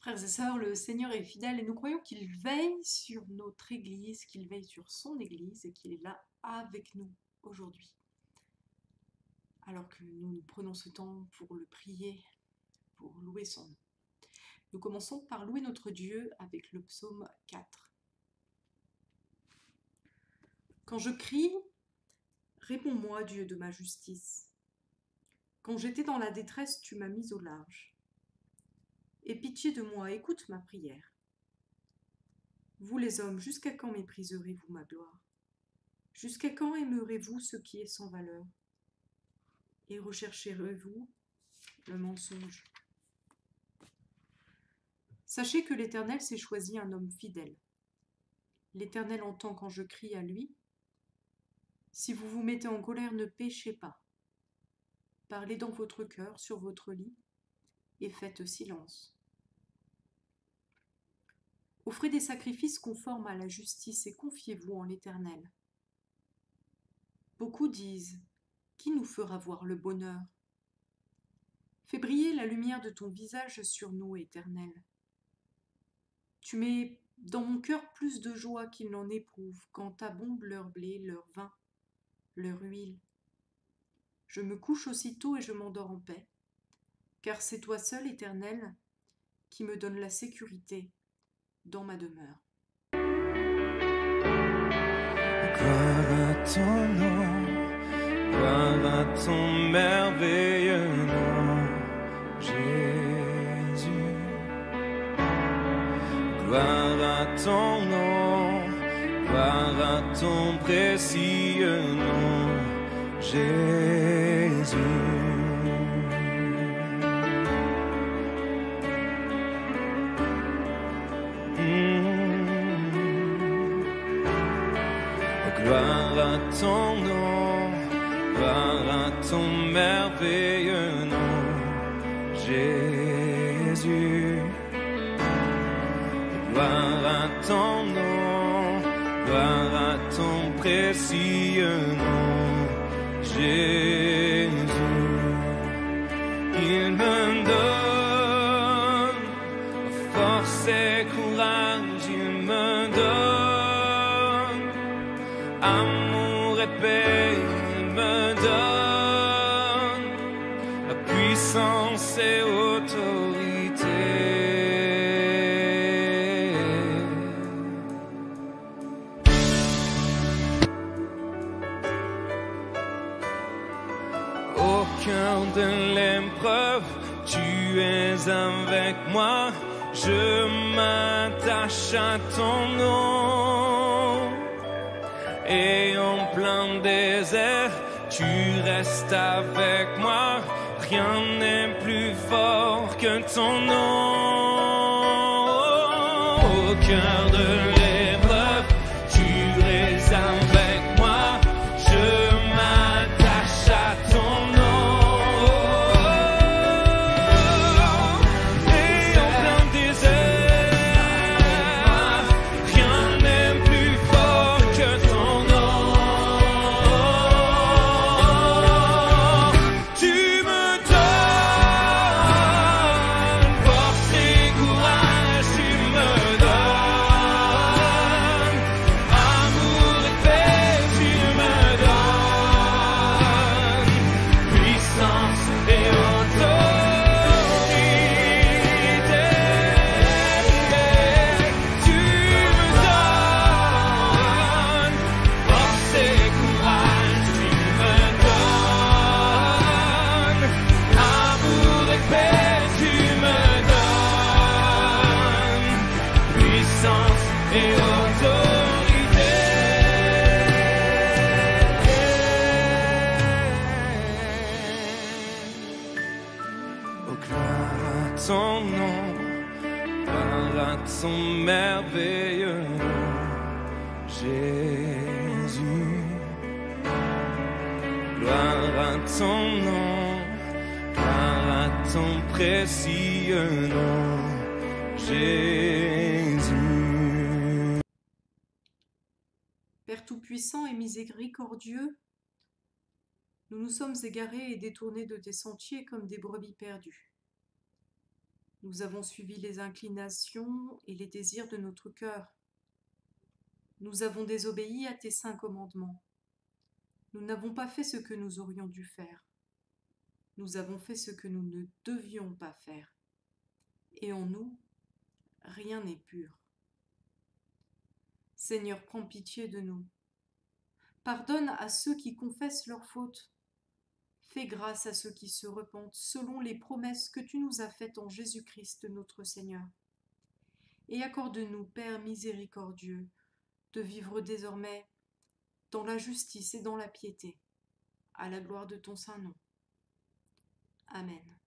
Frères et sœurs, le Seigneur est fidèle et nous croyons qu'il veille sur notre Église, qu'il veille sur son Église et qu'il est là avec nous aujourd'hui. Alors que nous prenons ce temps pour le prier, pour louer son nom. Nous commençons par louer notre Dieu avec le psaume 4. Quand je crie, réponds-moi, Dieu de ma justice. Quand j'étais dans la détresse, tu m'as mis au large. Aie pitié de moi, écoute ma prière. Vous les hommes, jusqu'à quand mépriserez-vous ma gloire? Jusqu'à quand aimerez-vous ce qui est sans valeur? Et rechercherez-vous le mensonge? Sachez que l'Éternel s'est choisi un homme fidèle. L'Éternel entend quand je crie à lui. Si vous vous mettez en colère, ne péchez pas. Parlez dans votre cœur, sur votre lit, et faites silence. Offrez des sacrifices conformes à la justice et confiez-vous en l'Éternel. Beaucoup disent, qui nous fera voir le bonheur? Fais briller la lumière de ton visage sur nous, Éternel. Tu mets dans mon cœur plus de joie qu'ils n'en éprouvent quand abondent leur blé, leur vin, leur huile. Je me couche aussitôt et je m'endors en paix, car c'est toi seul, Éternel, qui me donne la sécurité dans ma demeure. Gloire à ton nom, gloire à ton merveilleux nom, Jésus. Gloire à ton nom, gloire à ton précieux nom, Jésus. Gloire à ton nom, gloire à ton merveilleux nom, Jésus. Gloire à ton nom, gloire à ton précieux nom, Jésus. Il me donne force et courage, il me donne amour et paix, il me donne la puissance et autorité. Au cœur de l'épreuve, tu es avec moi, je m'attache à ton nom. Et en plein désert, tu restes avec moi, rien n'est plus fort que ton nom. Au cœur de l'épreuve, tu es avec moi, je m'attache à ton nom. Et en plein désert, rien n'est plus fort que ton nom. Tu me donnes force et courage, tu me donnes amour et paix, tu me donnes puissance et autorité. Tu me donnes force et courage, tu me donnes amour et paix, tu me donnes puissance et autorité. Oh, gloire à ton nom, gloire à ton merveilleux nom, Jésus. Gloire à ton nom, gloire à ton précieux nom, Jésus. Père Tout-Puissant et miséricordieux, nous nous sommes égarés et détournés de tes sentiers comme des brebis perdues. Nous avons suivi les inclinations et les désirs de notre cœur. Nous avons désobéi à tes saints commandements. Nous n'avons pas fait ce que nous aurions dû faire. Nous avons fait ce que nous ne devions pas faire. Et en nous, rien n'est pur. Seigneur, prends pitié de nous. Pardonne à ceux qui confessent leurs fautes. Fais grâce à ceux qui se repentent selon les promesses que tu nous as faites en Jésus-Christ notre Seigneur. Et accorde-nous, Père miséricordieux, de vivre désormais dans la justice et dans la piété, à la gloire de ton saint nom. Amen.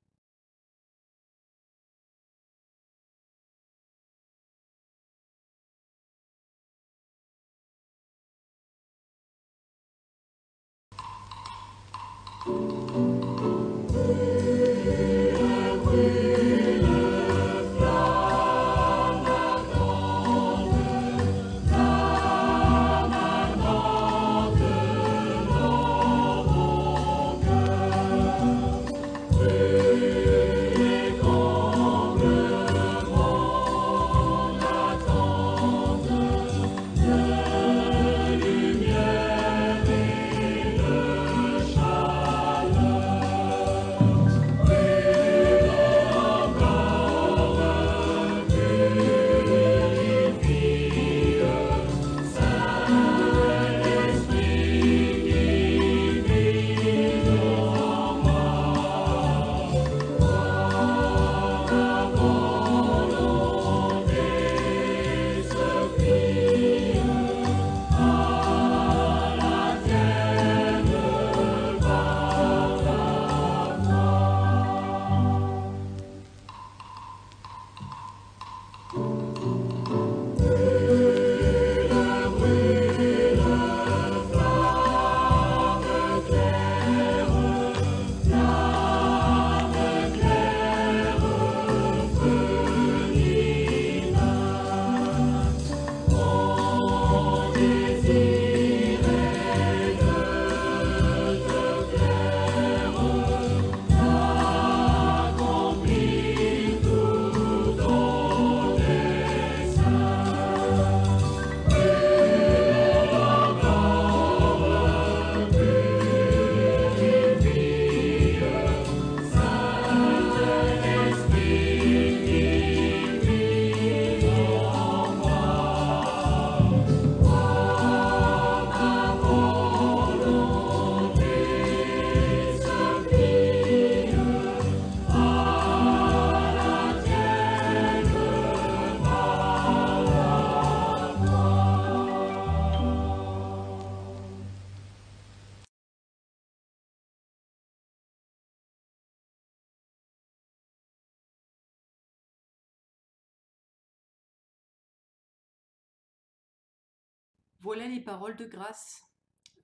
Voilà les paroles de grâce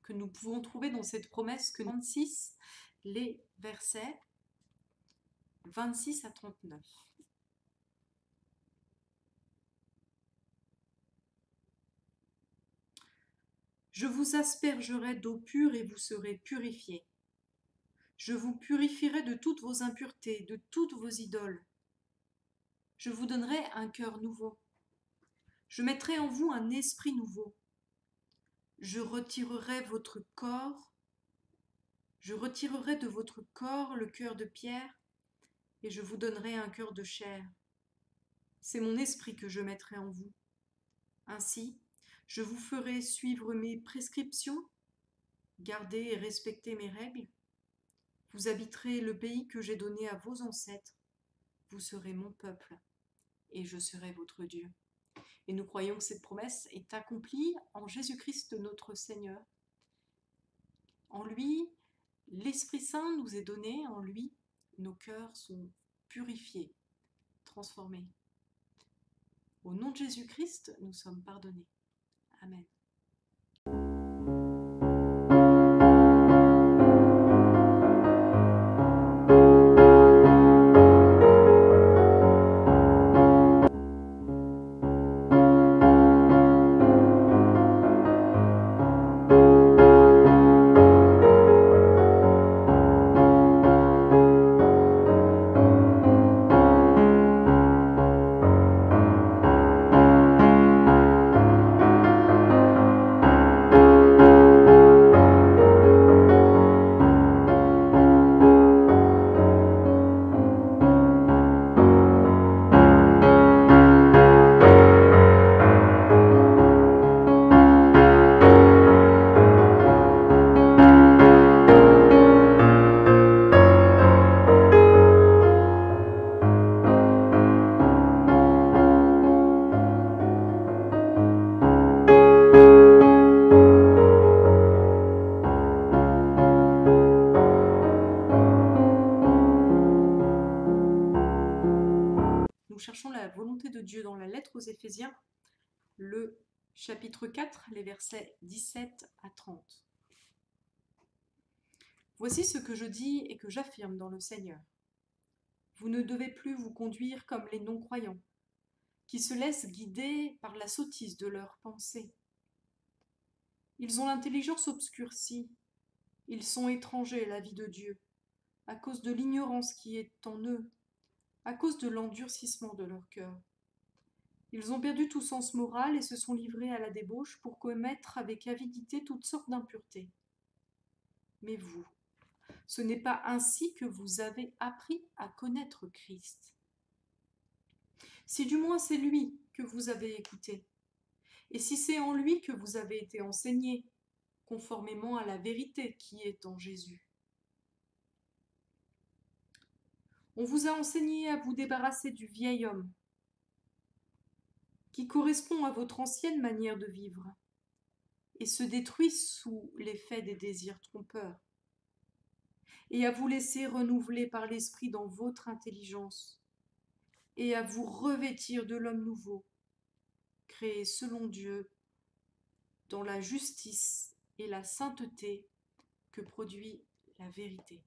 que nous pouvons trouver dans cette promesse que 26, les versets 26 à 39. Je vous aspergerai d'eau pure et vous serez purifiés. Je vous purifierai de toutes vos impuretés, de toutes vos idoles. Je vous donnerai un cœur nouveau. Je mettrai en vous un esprit nouveau. Je retirerai de votre corps le cœur de pierre, et je vous donnerai un cœur de chair. C'est mon esprit que je mettrai en vous. Ainsi, je vous ferai suivre mes prescriptions, garder et respecter mes règles. Vous habiterez le pays que j'ai donné à vos ancêtres. Vous serez mon peuple, et je serai votre Dieu. Et nous croyons que cette promesse est accomplie en Jésus-Christ notre Seigneur. En lui, l'Esprit Saint nous est donné, en lui, nos cœurs sont purifiés, transformés. Au nom de Jésus-Christ, nous sommes pardonnés. Amen. Dieu dans la lettre aux Éphésiens, le chapitre 4, les versets 17 à 30. Voici ce que je dis et que j'affirme dans le Seigneur. Vous ne devez plus vous conduire comme les non-croyants, qui se laissent guider par la sottise de leurs pensées. Ils ont l'intelligence obscurcie, ils sont étrangers à la vie de Dieu, à cause de l'ignorance qui est en eux, à cause de l'endurcissement de leur cœur. Ils ont perdu tout sens moral et se sont livrés à la débauche pour commettre avec avidité toutes sortes d'impuretés. Mais vous, ce n'est pas ainsi que vous avez appris à connaître Christ. Si du moins c'est lui que vous avez écouté, et si c'est en lui que vous avez été enseigné, conformément à la vérité qui est en Jésus. On vous a enseigné à vous débarrasser du vieil homme, qui correspond à votre ancienne manière de vivre, et se détruit sous l'effet des désirs trompeurs, et à vous laisser renouveler par l'esprit dans votre intelligence, et à vous revêtir de l'homme nouveau, créé selon Dieu, dans la justice et la sainteté que produit la vérité.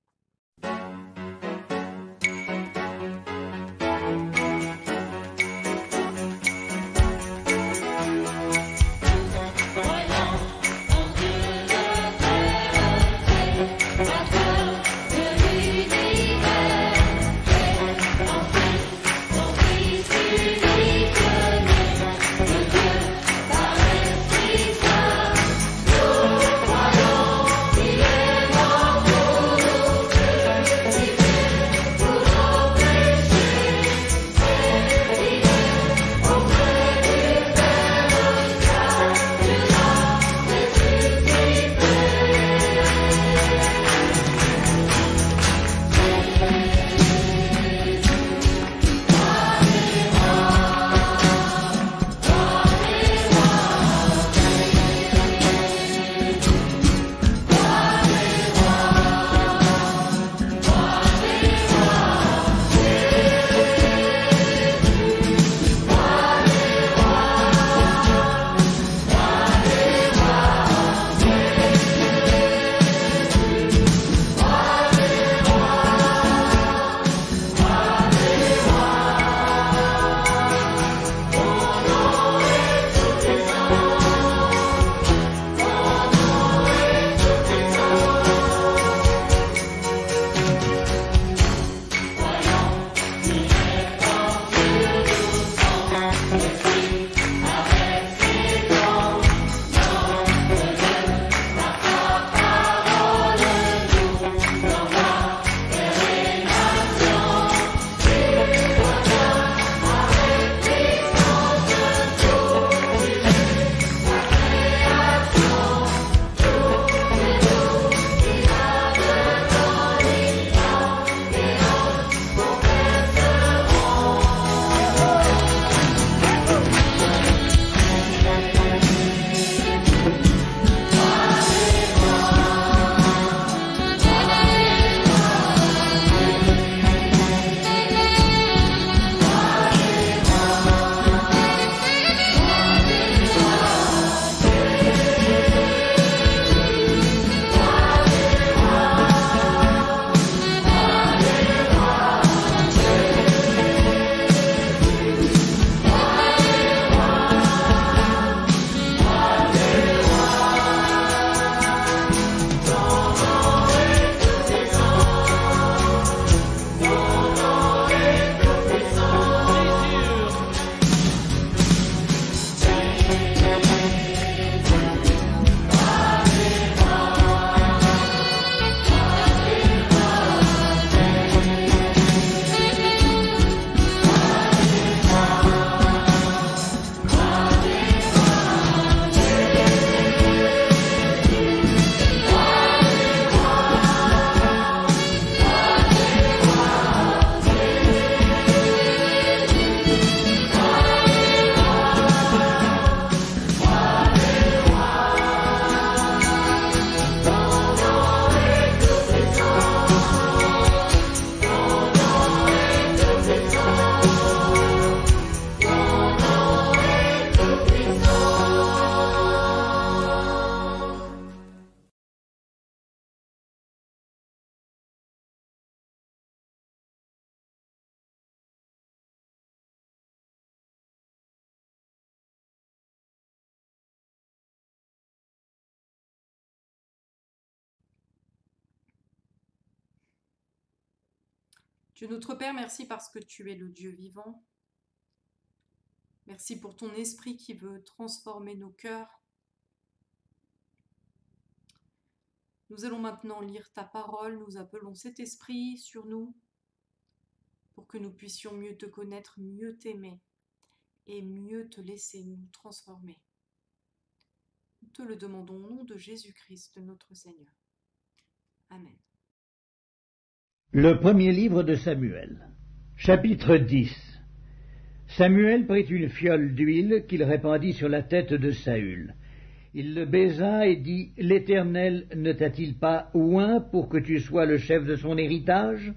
Dieu notre Père, merci parce que tu es le Dieu vivant. Merci pour ton esprit qui veut transformer nos cœurs. Nous allons maintenant lire ta parole. Nous appelons cet esprit sur nous pour que nous puissions mieux te connaître, mieux t'aimer et mieux te laisser nous transformer. Nous te le demandons au nom de Jésus-Christ, notre Seigneur. Amen. Le premier livre de Samuel, chapitre 10. Samuel prit une fiole d'huile qu'il répandit sur la tête de Saül. Il le baisa et dit, « L'Éternel ne t'a-t-il pas oint pour que tu sois le chef de son héritage?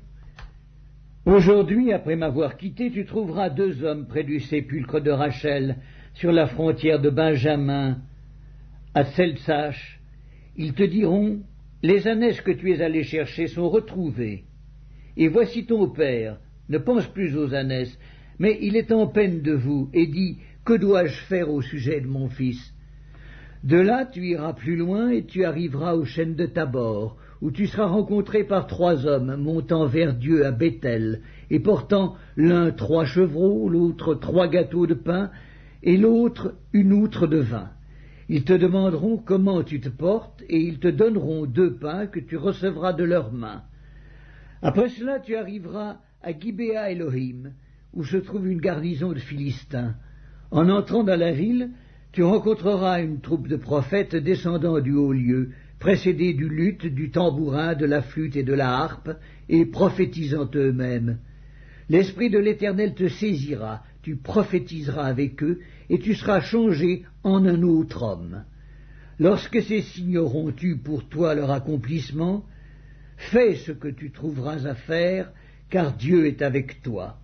Aujourd'hui, après m'avoir quitté, tu trouveras 2 hommes près du sépulcre de Rachel, sur la frontière de Benjamin, à Tseltsach. Ils te diront, « Les ânesses que tu es allé chercher sont retrouvées. Et voici ton père, ne pense plus aux ânesses, mais il est en peine de vous, et dit, « Que dois-je faire au sujet de mon fils ?» De là, tu iras plus loin, et tu arriveras aux chênes de Tabor, où tu seras rencontré par 3 hommes montant vers Dieu à Béthel, et portant l'un 3 chevreaux, l'autre 3 gâteaux de pain, et l'autre une outre de vin. Ils te demanderont comment tu te portes, et ils te donneront 2 pains que tu recevras de leurs mains. Après cela, tu arriveras à Gibéa Elohim, où se trouve une garnison de Philistins. En entrant dans la ville, tu rencontreras une troupe de prophètes descendant du haut lieu, précédés du luth, du tambourin, de la flûte et de la harpe, et prophétisant eux-mêmes. L'Esprit de l'Éternel te saisira, tu prophétiseras avec eux, et tu seras changé en un autre homme. Lorsque ces signes auront eu pour toi leur accomplissement, fais ce que tu trouveras à faire, car Dieu est avec toi.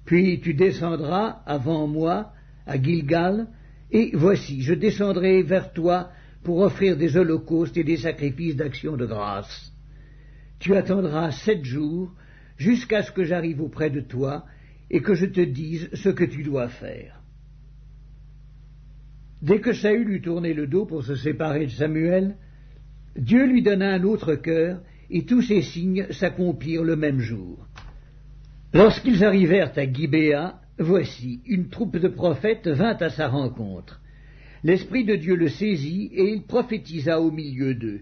Puis tu descendras avant moi à Gilgal, et voici, je descendrai vers toi pour offrir des holocaustes et des sacrifices d'action de grâce. Tu attendras 7 jours, jusqu'à ce que j'arrive auprès de toi, et que je te dise ce que tu dois faire. » Dès que Saül eut tourné le dos pour se séparer de Samuel, Dieu lui donna un autre cœur, et tous ces signes s'accomplirent le même jour. Lorsqu'ils arrivèrent à Gibéa, voici, une troupe de prophètes vint à sa rencontre. L'Esprit de Dieu le saisit, et il prophétisa au milieu d'eux.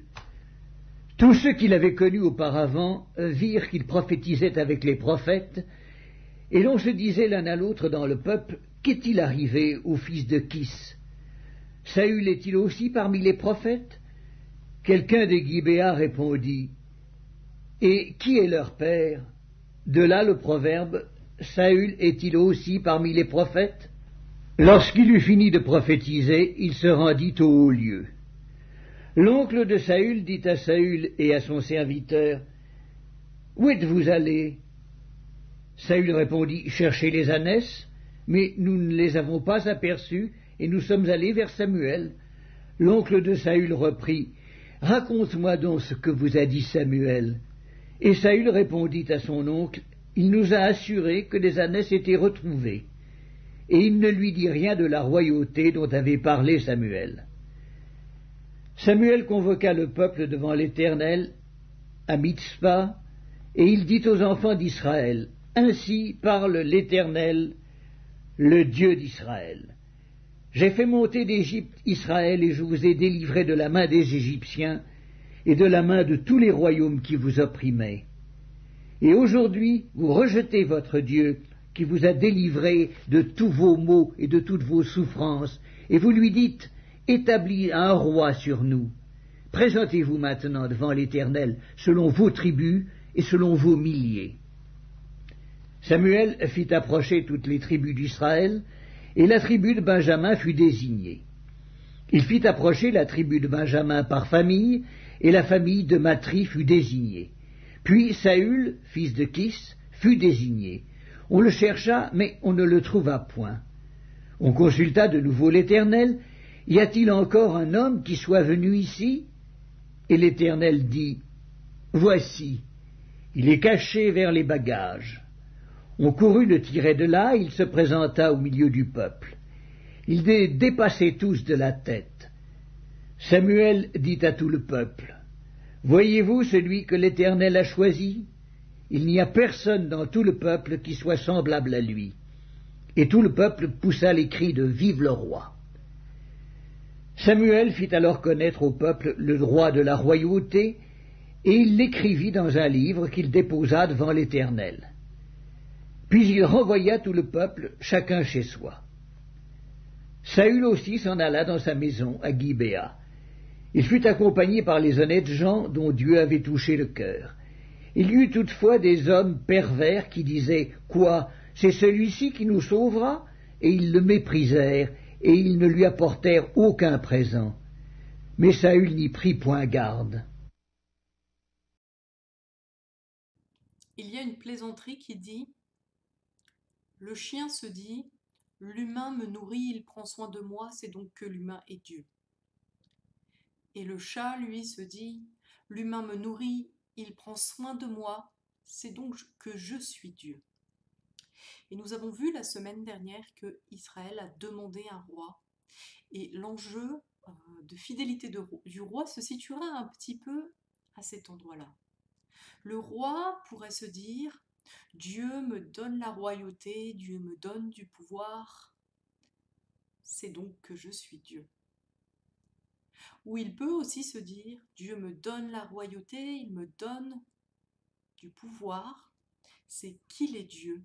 Tous ceux qui l'avaient connu auparavant virent qu'il prophétisait avec les prophètes, et l'on se disait l'un à l'autre dans le peuple, « Qu'est-il arrivé au fils de Kis? Saül est-il aussi parmi les prophètes ?» Quelqu'un de Gibéa répondit, « Et qui est leur père ?» De là le proverbe, « Saül est-il aussi parmi les prophètes ?» Lorsqu'il eut fini de prophétiser, il se rendit au haut lieu. L'oncle de Saül dit à Saül et à son serviteur, « Où êtes-vous allés » Saül répondit, « Cherchez les ânesses, mais nous ne les avons pas aperçues, et nous sommes allés vers Samuel. » L'oncle de Saül reprit, « Raconte-moi donc ce que vous a dit Samuel. » Et Saül répondit à son oncle, « Il nous a assuré que les ânesses étaient retrouvées. » Et il ne lui dit rien de la royauté dont avait parlé Samuel. Samuel convoqua le peuple devant l'Éternel à Mitzpa, et il dit aux enfants d'Israël, « Ainsi parle l'Éternel, le Dieu d'Israël. J'ai fait monter d'Égypte Israël, et je vous ai délivré de la main des Égyptiens et de la main de tous les royaumes qui vous opprimaient. Et aujourd'hui, vous rejetez votre Dieu, qui vous a délivré de tous vos maux et de toutes vos souffrances, et vous lui dites, « Établis un roi sur nous. Présentez-vous maintenant devant l'Éternel, selon vos tribus et selon vos milliers. » Samuel fit approcher toutes les tribus d'Israël, et la tribu de Benjamin fut désignée. Il fit approcher la tribu de Benjamin par famille, et la famille de Matri fut désignée. Puis Saül, fils de Kis, fut désigné. On le chercha, mais on ne le trouva point. On consulta de nouveau l'Éternel. « Y a-t-il encore un homme qui soit venu ici ?» Et l'Éternel dit, « Voici, il est caché vers les bagages. » On courut le tirer de là, il se présenta au milieu du peuple. Ils dépassaient tous de la tête. Samuel dit à tout le peuple, « Voyez-vous celui que l'Éternel a choisi? Il n'y a personne dans tout le peuple qui soit semblable à lui. Et tout le peuple poussa les cris de Vive le roi. Samuel fit alors connaître au peuple le droit de la royauté, et il l'écrivit dans un livre qu'il déposa devant l'Éternel. Puis il renvoya tout le peuple, chacun chez soi. Saül aussi s'en alla dans sa maison à Gibéa. Il fut accompagné par les honnêtes gens dont Dieu avait touché le cœur. Il y eut toutefois des hommes pervers qui disaient « Quoi, c'est celui-ci qui nous sauvera ?» Et ils le méprisèrent, et ils ne lui apportèrent aucun présent. Mais Saül n'y prit point garde. Il y a une plaisanterie qui dit « Le chien se dit « L'humain me nourrit, il prend soin de moi, c'est donc que l'humain est Dieu. » Et le chat, lui, se dit « L'humain me nourrit, il prend soin de moi, c'est donc que je suis Dieu. » Et nous avons vu la semaine dernière que Israël a demandé un roi. Et l'enjeu de fidélité du roi se situera un petit peu à cet endroit-là. Le roi pourrait se dire « Dieu me donne la royauté, Dieu me donne du pouvoir, c'est donc que je suis Dieu. » Ou il peut aussi se dire « Dieu me donne la royauté, il me donne du pouvoir, c'est qu'il est Dieu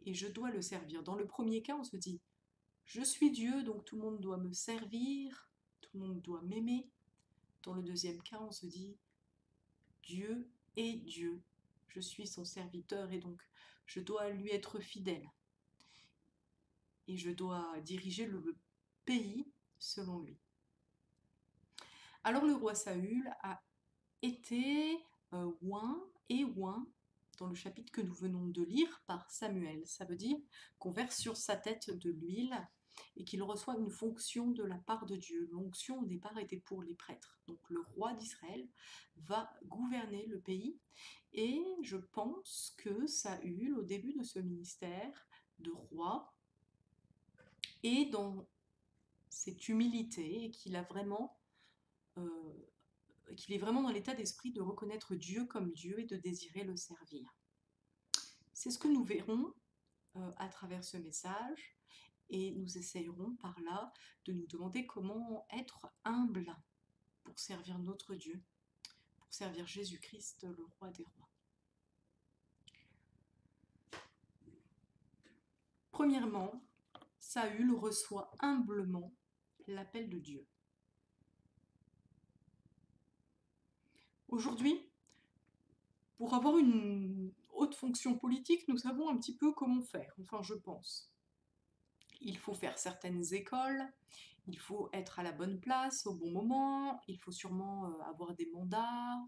et je dois le servir. » Dans le premier cas, on se dit « Je suis Dieu, donc tout le monde doit me servir, tout le monde doit m'aimer. » Dans le deuxième cas, on se dit « Dieu est Dieu, je suis son serviteur et donc je dois lui être fidèle. Et je dois diriger le pays selon lui. » Alors le roi Saül a été oint dans le chapitre que nous venons de lire par Samuel. Ça veut dire qu'on verse sur sa tête de l'huile et qu'il reçoit une fonction de la part de Dieu. L'onction au départ était pour les prêtres. Donc le roi d'Israël va gouverner le pays et je pense que Saül, au début de ce ministère de roi, est dans cette humilité et qu'il est vraiment dans l'état d'esprit de reconnaître Dieu comme Dieu et de désirer le servir. C'est ce que nous verrons à travers ce message et nous essayerons par là de nous demander comment être humble pour servir notre Dieu, pour servir Jésus-Christ, le roi des rois. Premièrement, Saül reçoit humblement l'appel de Dieu. Aujourd'hui, pour avoir une haute fonction politique, nous savons un petit peu comment faire, enfin je pense. Il faut faire certaines écoles, il faut être à la bonne place au bon moment, il faut sûrement avoir des mandats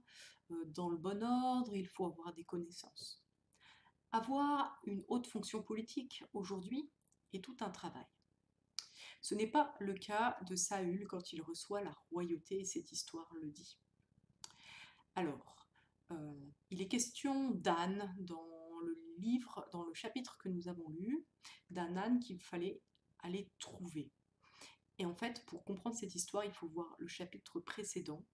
dans le bon ordre, il faut avoir des connaissances. Avoir une haute fonction politique aujourd'hui est tout un travail. Ce n'est pas le cas de Saül quand il reçoit la royauté, et cette histoire le dit. Alors, il est question d'âne dans le livre, dans le chapitre que nous avons lu, d'un âne qu'il fallait aller trouver. Et en fait, pour comprendre cette histoire, il faut voir le chapitre précédent.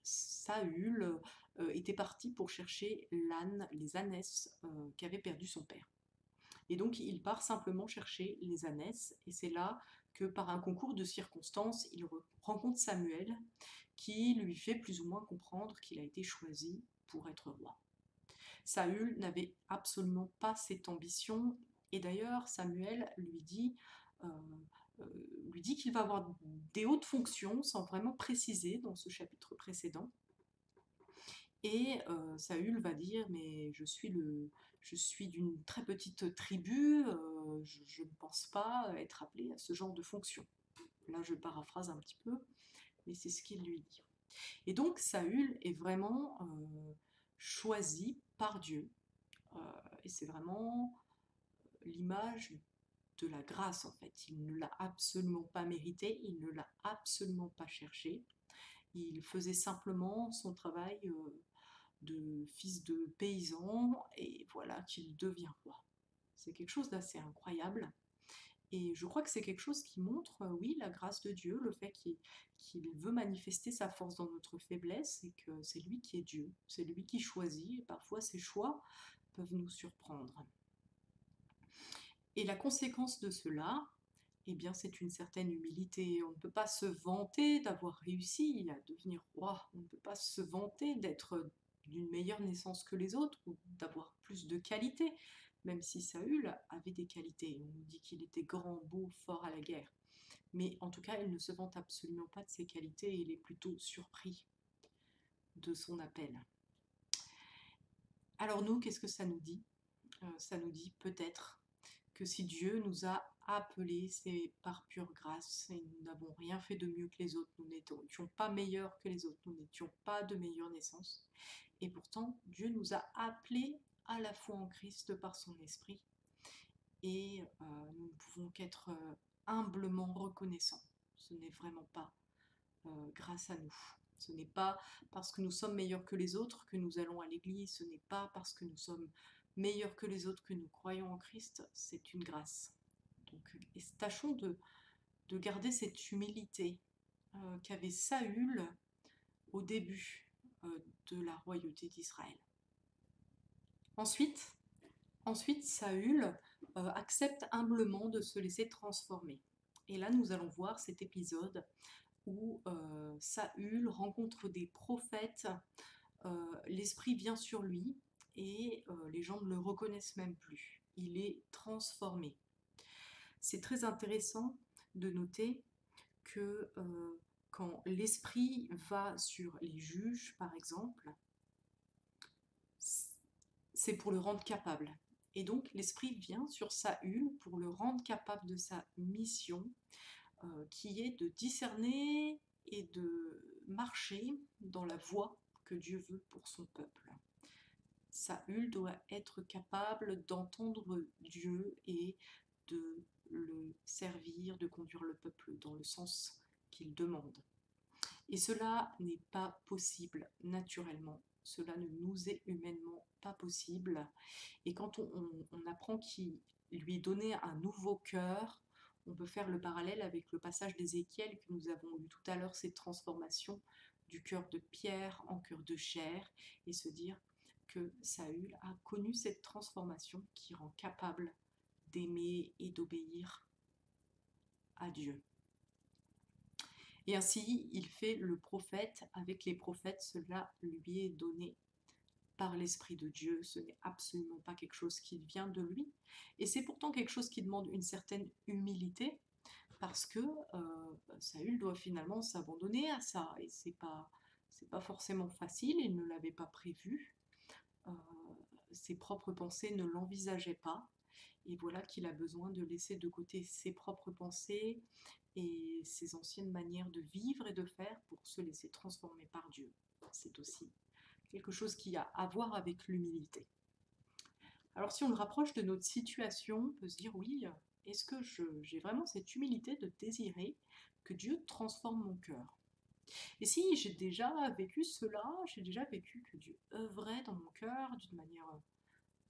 Saül était parti pour chercher l'âne, les ânesses qu'avait perdu son père. Et donc, il part simplement chercher les ânesses, et c'est là que par un concours de circonstances, il rencontre Samuel, qui lui fait plus ou moins comprendre qu'il a été choisi pour être roi. Saül n'avait absolument pas cette ambition, et d'ailleurs Samuel lui dit qu'il va avoir des hautes fonctions, sans vraiment préciser dans ce chapitre précédent. Et Saül va dire « mais je suis d'une très petite tribu, je ne pense pas être appelé à ce genre de fonction. » Là je paraphrase un petit peu, mais c'est ce qu'il lui dit. Et donc Saül est vraiment choisi par Dieu, et c'est vraiment l'image de la grâce en fait. Il ne l'a absolument pas mérité, il ne l'a absolument pas cherché, il faisait simplement son travail de fils de paysan, et voilà qu'il devient roi. C'est quelque chose d'assez incroyable, Et je crois que c'est quelque chose qui montre, oui, la grâce de Dieu, le fait qu'il veut manifester sa force dans notre faiblesse et que c'est lui qui est Dieu, c'est lui qui choisit et parfois ses choix peuvent nous surprendre. Et la conséquence de cela, eh bien, c'est une certaine humilité. On ne peut pas se vanter d'avoir réussi à devenir roi. On ne peut pas se vanter d'être d'une meilleure naissance que les autres ou d'avoir plus de qualités, même si Saül avait des qualités. On nous dit qu'il était grand, beau, fort à la guerre. Mais en tout cas, il ne se vante absolument pas de ses qualités et il est plutôt surpris de son appel. Alors nous, qu'est-ce que ça nous dit? Ça nous dit peut-être que si Dieu nous a appelés, c'est par pure grâce et nous n'avons rien fait de mieux que les autres, nous n'étions pas meilleurs que les autres, nous n'étions pas de meilleure naissance. Et pourtant, Dieu nous a appelés à la foi en Christ par son esprit et nous ne pouvons qu'être humblement reconnaissants. Ce n'est vraiment pas grâce à nous. Ce n'est pas parce que nous sommes meilleurs que les autres que nous allons à l'église, ce n'est pas parce que nous sommes meilleurs que les autres que nous croyons en Christ, c'est une grâce. Donc, tâchons de garder cette humilité qu'avait Saül au début de la royauté d'Israël. Ensuite, Saül accepte humblement de se laisser transformer. Et là, nous allons voir cet épisode où Saül rencontre des prophètes, l'esprit vient sur lui et les gens ne le reconnaissent même plus. Il est transformé. C'est très intéressant de noter que quand l'esprit va sur les juges, par exemple, c'est pour le rendre capable. Et donc l'esprit vient sur Saül pour le rendre capable de sa mission, qui est de discerner et de marcher dans la voie que Dieu veut pour son peuple. Saül doit être capable d'entendre Dieu et de le servir, de conduire le peuple dans le sens qu'il demande. Et cela n'est pas possible naturellement. Cela ne nous est humainement pas possible. Et quand on apprend qu'il lui est donné un nouveau cœur, on peut faire le parallèle avec le passage d'Ézéchiel que nous avons eu tout à l'heure, cette transformation du cœur de pierre en cœur de chair, et se dire que Saül a connu cette transformation qui rend capable d'aimer et d'obéir à Dieu. Et ainsi, il fait le prophète avec les prophètes, cela lui est donné par l'Esprit de Dieu, ce n'est absolument pas quelque chose qui vient de lui, et c'est pourtant quelque chose qui demande une certaine humilité, parce que Saül doit finalement s'abandonner à ça, et c'est pas forcément facile, il ne l'avait pas prévu, euh, ses propres pensées ne l'envisageaient pas, et voilà qu'il a besoin de laisser de côté ses propres pensées et ses anciennes manières de vivre et de faire pour se laisser transformer par Dieu. C'est aussi quelque chose qui a à voir avec l'humilité. Alors si on le rapproche de notre situation, on peut se dire oui, est-ce que j'ai vraiment cette humilité de désirer que Dieu transforme mon cœur? Et si j'ai déjà vécu cela, j'ai déjà vécu que Dieu œuvrait dans mon cœur d'une manière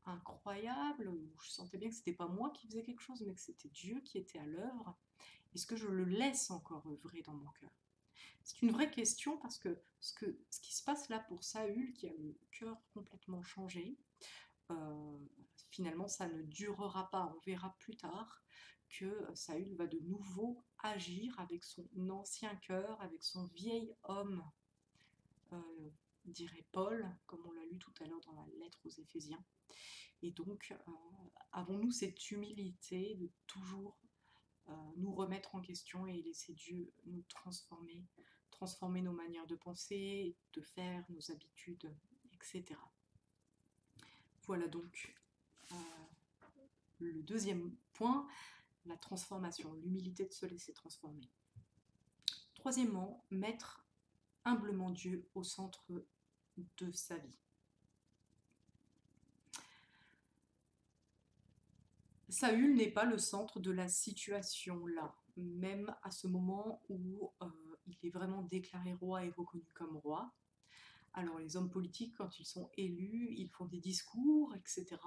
incroyable, où je sentais bien que c'était pas moi qui faisais quelque chose, mais que c'était Dieu qui était à l'œuvre, est-ce que je le laisse encore œuvrer dans mon cœur? C'est une vraie question parce que ce qui se passe là pour Saül, qui a le cœur complètement changé, euh, finalement ça ne durera pas. On verra plus tard que Saül va de nouveau agir avec son ancien cœur, avec son vieil homme, dirait Paul, comme on l'a lu tout à l'heure dans la lettre aux Éphésiens. Et donc, avons-nous cette humilité de toujours nous remettre en question et laisser Dieu nous transformer nos manières de penser, de faire, nos habitudes, etc. Voilà donc le deuxième point, la transformation, l'humilité de se laisser transformer. Troisièmement, mettre humblement Dieu au centre de sa vie. Saül n'est pas le centre de la situation là, même à ce moment où il est vraiment déclaré roi et reconnu comme roi. Alors les hommes politiques, quand ils sont élus, ils font des discours, etc.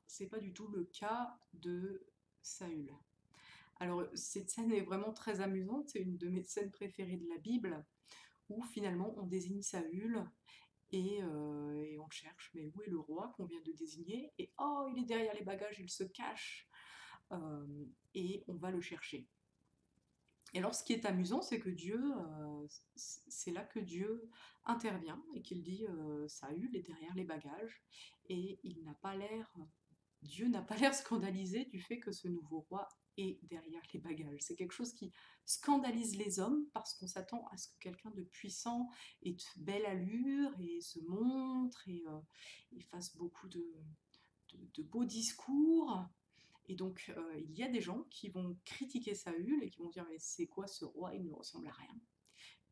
C'est pas du tout le cas de Saül. Alors, cette scène est vraiment très amusante, c'est une de mes scènes préférées de la Bible, où finalement on désigne Saül et on le cherche, mais où est le roi qu'on vient de désigner? Et oh, il est derrière les bagages, il se cache, et on va le chercher. Et alors, ce qui est amusant, c'est que Dieu, c'est là que Dieu intervient et qu'il dit Saül est derrière les bagages, et il n'a pas l'air, Dieu n'a pas l'air scandalisé du fait que ce nouveau roi est derrière les bagages. C'est quelque chose qui scandalise les hommes parce qu'on s'attend à ce que quelqu'un de puissant ait de belle allure et se montre et fasse beaucoup de beaux discours. Et donc, il y a des gens qui vont critiquer Saül et qui vont dire « Mais c'est quoi ce roi? Il ne ressemble à rien. »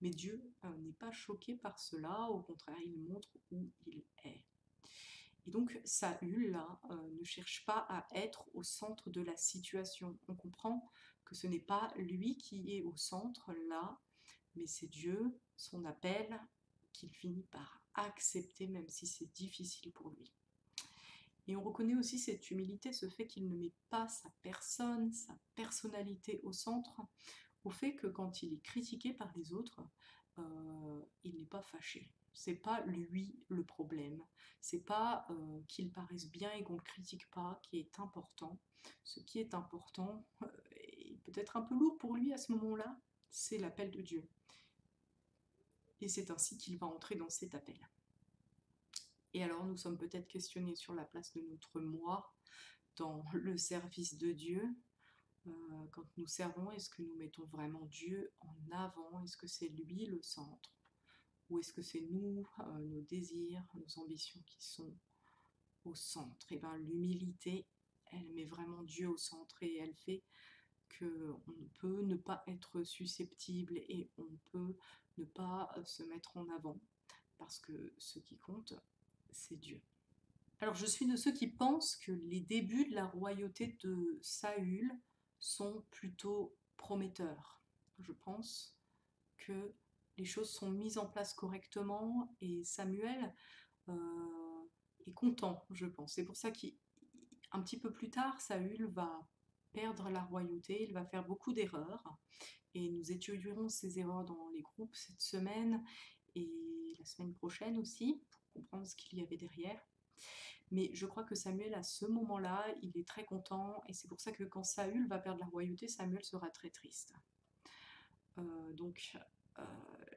Mais Dieu n'est pas choqué par cela, au contraire, il montre où il est. Et donc, Saül, là, ne cherche pas à être au centre de la situation. On comprend que ce n'est pas lui qui est au centre, là, mais c'est Dieu, son appel, qu'il finit par accepter, même si c'est difficile pour lui. Et on reconnaît aussi cette humilité, ce fait qu'il ne met pas sa personne, sa personnalité au centre, au fait que quand il est critiqué par les autres, il n'est pas fâché. C'est pas lui le problème. C'est pas qu'il paraisse bien et qu'on ne le critique pas qui est important. Ce qui est important, et peut-être un peu lourd pour lui à ce moment-là, c'est l'appel de Dieu. Et c'est ainsi qu'il va entrer dans cet appel. Et alors nous sommes peut-être questionnés sur la place de notre moi dans le service de Dieu. Quand nous servons, est-ce que nous mettons vraiment Dieu en avant? Est-ce que c'est lui le centre? Ou est-ce que c'est nous, nos désirs, nos ambitions qui sont au centre? Et bien l'humilité, elle met vraiment Dieu au centre et elle fait qu'on peut ne pas être susceptible et on peut ne pas se mettre en avant. Parce que ce qui compte, c'est Dieu. Alors je suis de ceux qui pensent que les débuts de la royauté de Saül sont plutôt prometteurs. Je pense que les choses sont mises en place correctement et Samuel est content, je pense. C'est pour ça qu'un petit peu plus tard, Saül va perdre la royauté, il va faire beaucoup d'erreurs et nous étudierons ces erreurs dans les groupes cette semaine et la semaine prochaine aussi, pour comprendre ce qu'il y avait derrière. Mais je crois que Samuel, à ce moment-là, il est très content, et c'est pour ça que quand Saül va perdre la royauté, Samuel sera très triste.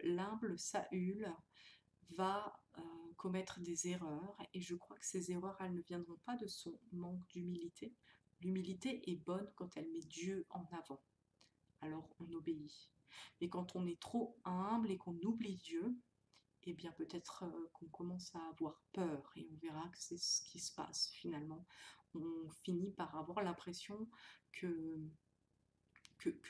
L'humble Saül va commettre des erreurs, et je crois que ces erreurs, elles ne viendront pas de son manque d'humilité. L'humilité est bonne quand elle met Dieu en avant. Alors on obéit. Mais quand on est trop humble et qu'on oublie Dieu, eh bien peut-être qu'on commence à avoir peur et on verra que c'est ce qui se passe finalement. On finit par avoir l'impression que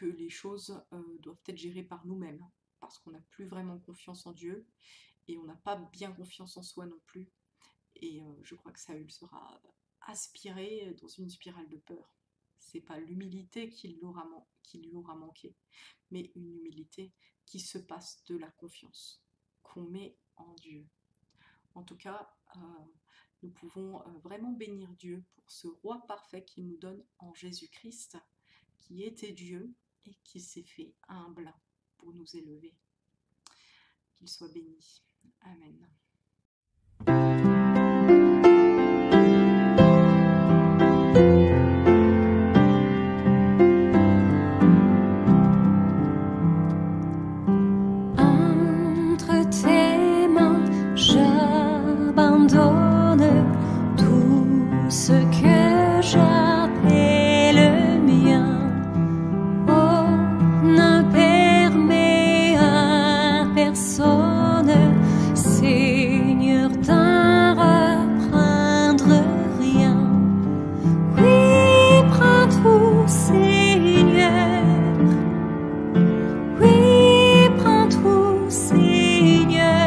les choses doivent être gérées par nous-mêmes parce qu'on n'a plus vraiment confiance en Dieu et on n'a pas bien confiance en soi non plus. Et je crois que Saül sera aspiré dans une spirale de peur. C'est pas l'humilité qui lui aura manqué, mais une humilité qui se passe de la confiance qu'on met en Dieu. En tout cas, nous pouvons vraiment bénir Dieu pour ce roi parfait qu'il nous donne en Jésus-Christ, qui était Dieu et qui s'est fait humble pour nous élever. Qu'il soit béni. Amen. Ce que j'appelle mien, oh, ne permet à personne, Seigneur, d'en reprendre rien. Oui, prends tout, Seigneur. Oui, prends tout, Seigneur.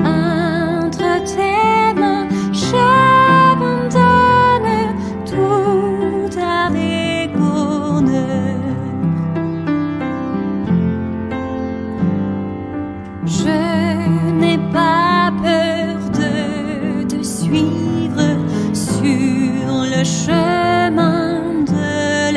Entre tes mains, j'abandonne tout avec bonheur. Je n'ai pas peur de te suivre sur le chemin de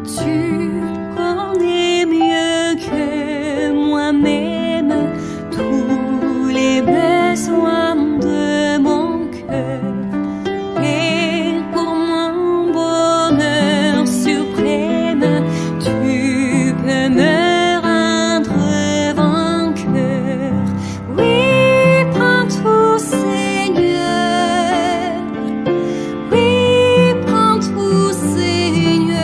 Tu connais mieux que moi-même tous les besoins de mon cœur. Et pour mon bonheur suprême, tu peux me rendre vainqueur. Oui, prends tout, Seigneur. Oui, prends tout, Seigneur.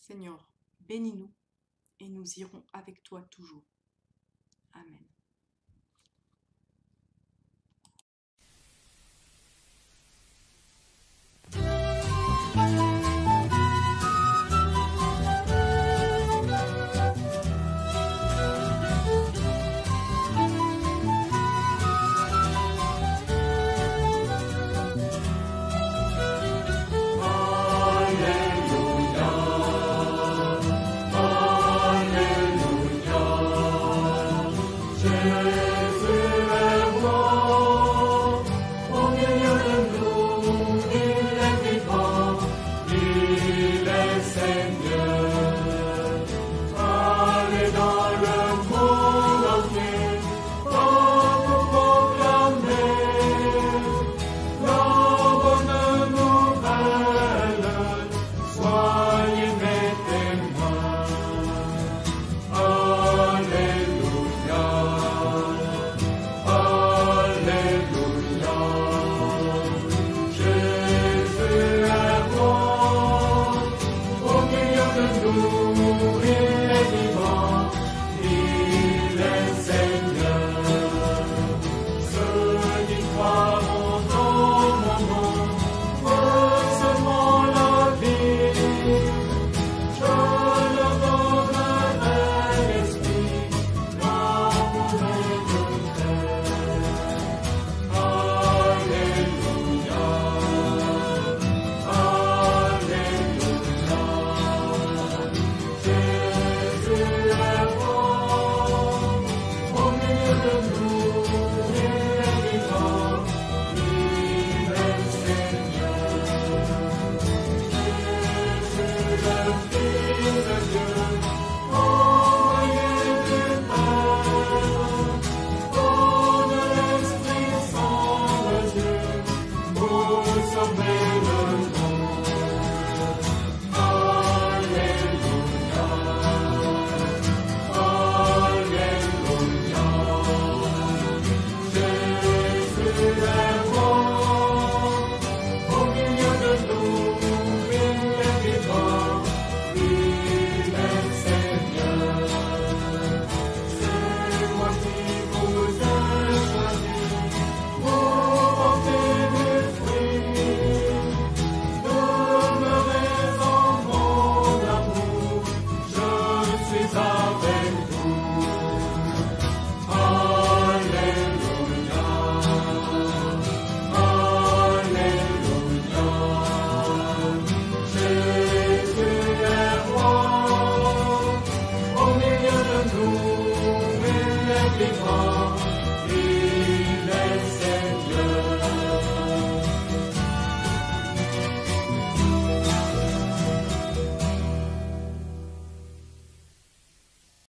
Seigneur, bénis-nous et nous irons avec toi toujours. Amen.